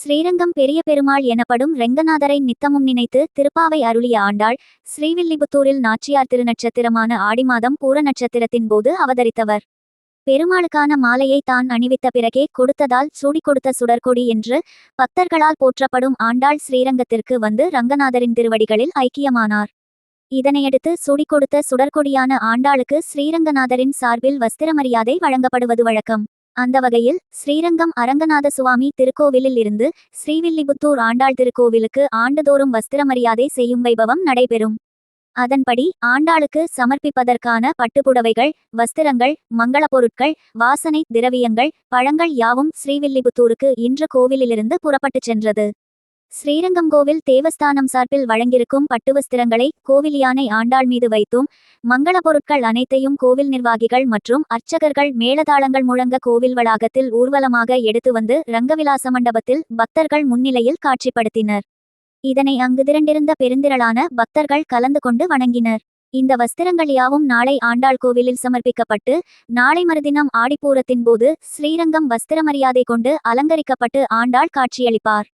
ஸ்ரீரங்கம் பெரிய பெருமாள் எனப்படும் ரெங்கநாதரை நித்தமும் நினைத்து திருப்பாவை அருளிய ஆண்டாள் ஸ்ரீவில்லிபுத்தூரில் நாச்சியார் திருநட்சத்திரமான ஆடி மாதம் பூர நட்சத்திரத்தின் போது அவதரித்தவர். பெருமாளுக்கான மாலையை தான் அணிவித்த பிறகே கொடுத்ததால் சூடிக் கொடுத்த சுடர்கொடி என்று பக்தர்களால் போற்றப்படும் ஆண்டாள் ஸ்ரீரங்கத்திற்கு வந்து ரங்கநாதரின் திருவடிகளில் ஐக்கியமானார். இதனையடுத்து சூடிக் கொடுத்த சுடர்கொடியான ஆண்டாளுக்கு ஸ்ரீரங்கநாதரின் சார்பில் வஸ்திர மரியாதை வழங்கப்படுவது வழக்கம். அந்த வகையில் ஸ்ரீரங்கம் அரங்கநாத சுவாமி திருக்கோவிலில் இருந்து ஸ்ரீவில்லிபுத்தூர் ஆண்டாள் திருக்கோவிலுக்கு ஆண்டுதோறும் வஸ்திர மரியாதை செய்யும் வைபவம் நடைபெறும். அதன்படி ஆண்டாளுக்கு சமர்ப்பிப்பதற்கான பட்டுப்புடவைகள், வஸ்திரங்கள், மங்கள பொருட்கள், வாசனை திரவியங்கள், பழங்கள் யாவும் ஸ்ரீவில்லிபுத்தூருக்கு இன்று கோவிலிலிருந்து புறப்பட்டுச் சென்றது. ஸ்ரீரங்கம் கோவில் தேவஸ்தானம் சார்பில் வழங்கியிருக்கும் பட்டுவஸ்திரங்களை கோவில் யானை ஆண்டாள் மீது வைத்தும், மங்கள பொருட்கள் அனைத்தையும் கோவில் நிர்வாகிகள் மற்றும் அர்ச்சகர்கள் மேளதாளங்கள் முழங்க கோவில் வளாகத்தில் ஊர்வலமாக எடுத்து வந்து ரங்கவிலாச மண்டபத்தில் பக்தர்கள் முன்னிலையில் காட்சிப்படுத்தினர். இதனை அங்கு திரண்டிருந்த பெருந்திரளான பக்தர்கள் கலந்து கொண்டு வணங்கினர். இந்த வஸ்திரங்கள் யாவும் நாளை ஆண்டாள் கோவிலில் சமர்ப்பிக்கப்பட்டு நாளை மறுதினம் ஆடிப்பூரத்தின் போது ஸ்ரீரங்கம் வஸ்திர மரியாதை கொண்டு அலங்கரிக்கப்பட்டு ஆண்டாள் காட்சியளிப்பார்.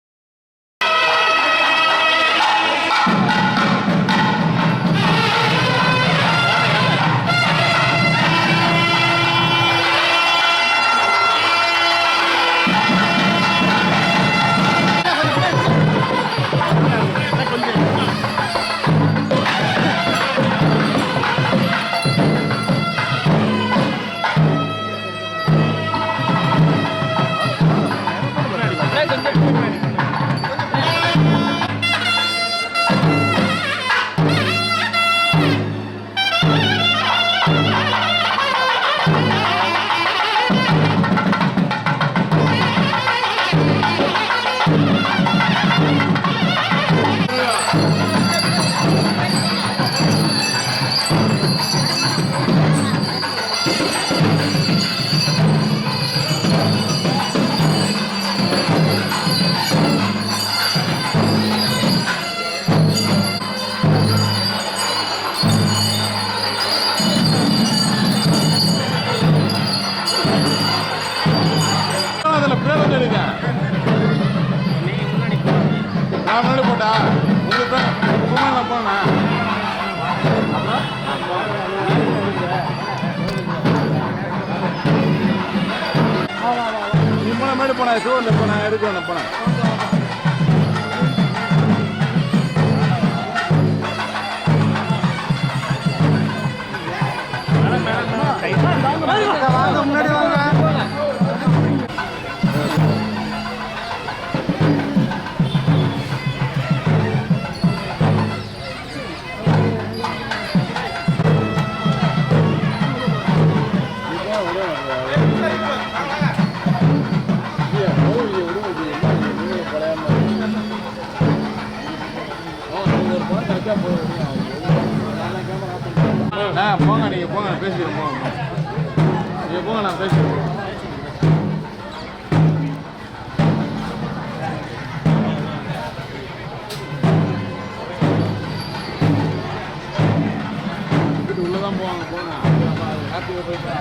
போட்டா உங்களுக்கு போனா நீ போன மாதிரி போனா சூழல போன எடுக்கணும் போன முன்னாடி வாங்க. போங்க நீங்க போங்க பேசிக்கிறோம் போங்க நீங்க போங்க நான் பேசிக்கிறேன். உள்ளதான் போவாங்க போங்க ஹாப்பி போயிட்டு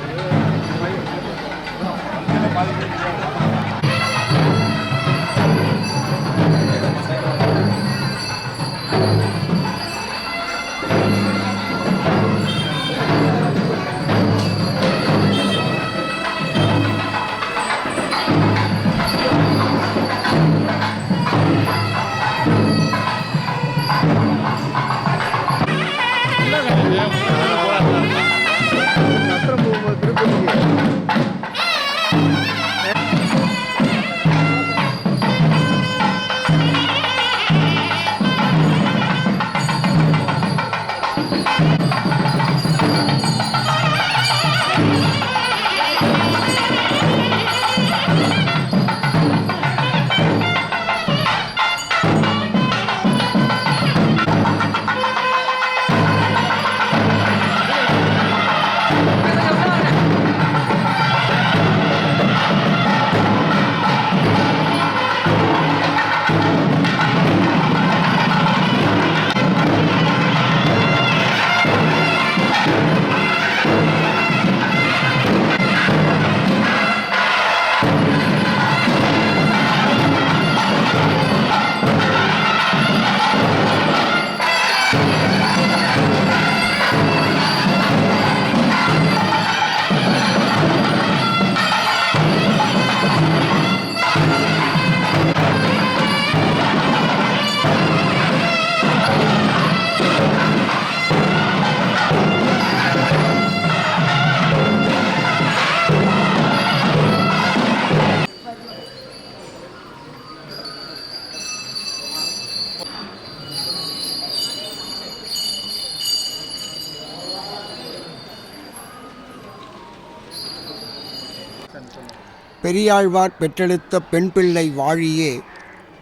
பெரியாழ்வார் பெற்றெடுத்த பெண் பிள்ளை வாழியே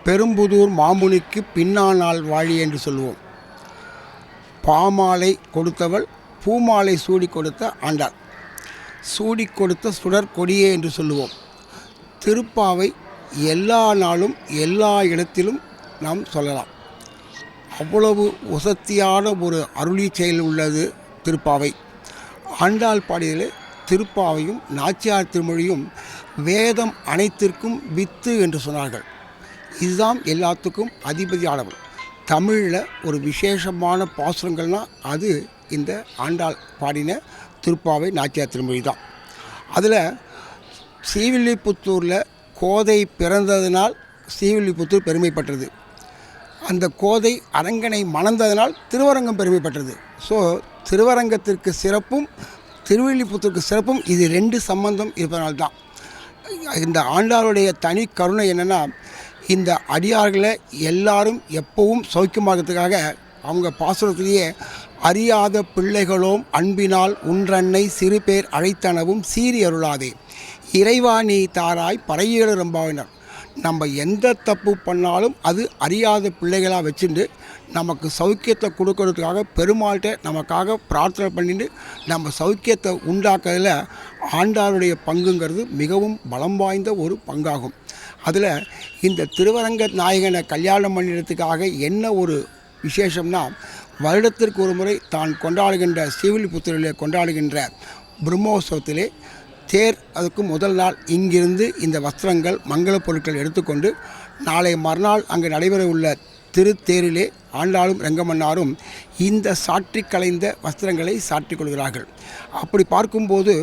பெரும்புதூர் மாமுனிக்கு பின்னானால் வாழி என்று சொல்லுவோம். பாமாலை கொடுத்தவள் பூமாலை சூடி கொடுத்த ஆண்டாள், சூடி கொடுத்த சுடர் கொடியே என்று சொல்லுவோம். திருப்பாவை எல்லா நாளும் எல்லா இடத்திலும் நாம் சொல்லலாம். அவ்வளவு உசத்தியான ஒரு அருளி செயல் உள்ளது திருப்பாவை. ஆண்டாள் பாடியதிலே திருப்பாவையும் நாச்சியார் திருமொழியும் வேதம் அனைத்திற்கும் வித்து என்று சொன்னார்கள். இதுதான் எல்லாத்துக்கும் அதிபதியானவள். தமிழில் ஒரு விசேஷமான பாசுரங்கள்னால் அது இந்த ஆண்டாள் பாடின திருப்பாவை நாச்சியார் திருமொழி தான். அதில் ஸ்ரீவில்லிபுத்தூரில் கோதை பிறந்ததினால் ஸ்ரீவில்லிபுத்தூர் பெருமைப்பட்டது. அந்த கோதை அரங்கனை மணந்ததனால் திருவரங்கம் பெருமைப்பட்டது. ஸோ திருவரங்கத்திற்கு சிறப்பும் திருவில்லிபுத்தூருக்கு சிறப்பும் இது ரெண்டு சம்பந்தம் இருப்பதனால்தான். இந்த ஆண்டாளுடைய தனி கருணை என்னென்னா, இந்த அடியார்களை எல்லாரும் எப்பவும் சௌக்கியமாகிறதுக்காக அவங்க பாசுரத்திலேயே அறியாத பிள்ளைகளோம் அன்பினால் உன்றன்னை சிறு பேர் அழைத்தனவும் சீறி அருளாதே இறைவா நீ தாராய் பறையேடு ரம்பாவினர். நம்ம எந்த தப்பு பண்ணாலும் அது அறியாத பிள்ளைகளாக வச்சுட்டு நமக்கு சௌக்கியத்தை கொடுக்கறதுக்காக பெருமாள்கிட்ட நமக்காக பிரார்த்தனை பண்ணிட்டு நம்ம சௌக்கியத்தை உண்டாக்குறதுல ஆண்டாளுடைய பங்குங்கிறது மிகவும் பலம் வாய்ந்த ஒரு பங்காகும். அதில் இந்த திருவரங்க நாயகனை கல்யாணம் பண்ணிடுறதுக்காக என்ன ஒரு விசேஷம்னா, வருடத்திற்கு ஒரு முறை தான் கொண்டாடுகின்ற ஸ்ரீவில்லிபுத்தூரில் கொண்டாடுகின்ற பிரம்மோற்சவத்திலே தேர், அதுக்கு முதல் நாள் இங்கிருந்து இந்த வஸ்திரங்கள் மங்கள பொருட்கள் எடுத்துக்கொண்டு நாளை மறுநாள் அங்கு நடைபெற உள்ள திருத்தேரிலே ஆண்டாளும் ரெங்கமன்னாரும் இந்த சாற்றி கலைந்த வஸ்திரங்களை சாற்றிக் கொள்கிறார்கள். அப்படி பார்க்கும்போது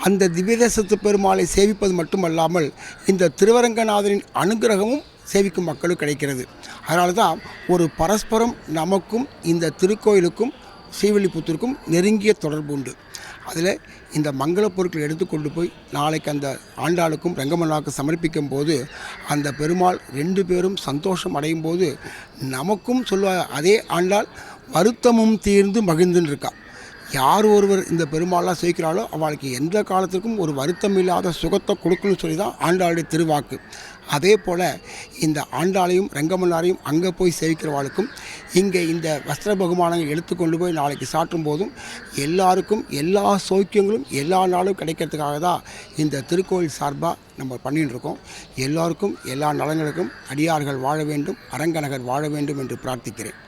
அந்த திவ்யதேசத்து பெருமாளை சேவிப்பது மட்டுமல்லாமல் இந்த திருவரங்கநாதரின் அனுகிரகமும் சேவிக்கும் மக்களும் கிடைக்கிறது. அதனால தான் ஒரு பரஸ்பரம் நமக்கும் இந்த திருக்கோயிலுக்கும் ஸ்ரீவில்லிபுத்தூருக்கும் நெருங்கிய தொடர்பு உண்டு. அதில் இந்த மங்கள பொருட்களை எடுத்துக்கொண்டு போய் நாளைக்கு அந்த ஆண்டாளுக்கும் ரெங்கமன்னாவுக்கும் சமர்ப்பிக்கும் போது அந்த பெருமாள் ரெண்டு பேரும் சந்தோஷம் அடையும் போது நமக்கும் சொல்லுவார், அதே ஆண்டாள் வருத்தமும் தீர்ந்து மகிழ்ந்துன்னு இருக்கா. யார் ஒருவர் இந்த பெருமாளாக சேவிக்கிறாளோ அவளுக்கு எந்த காலத்துக்கும் ஒரு வருத்தம் இல்லாத சுகத்தை கொடுக்கணும்னு சொல்லி தான் ஆண்டாளுடைய திருவாக்கு. அதே போல் இந்த ஆண்டாளையும் ரெங்கமன்னாரையும் அங்கே போய் சேவிக்கிறவாளுக்கும் இங்கே இந்த வஸ்திர பகுமானங்கள் எடுத்துக்கொண்டு போய் நாளைக்கு சாற்றும் போதும் எல்லாருக்கும் எல்லா சௌக்கியங்களும் எல்லா நாளும் கிடைக்கிறதுக்காக தான் இந்த திருக்கோயில் சார்பாக நம்ம பண்ணிட்டு இருக்கோம். எல்லாருக்கும் எல்லா நலங்களுக்கும் அடியார்கள் வாழ வேண்டும், அரங்கநகர் வாழ வேண்டும் என்று பிரார்த்திக்கிறேன்.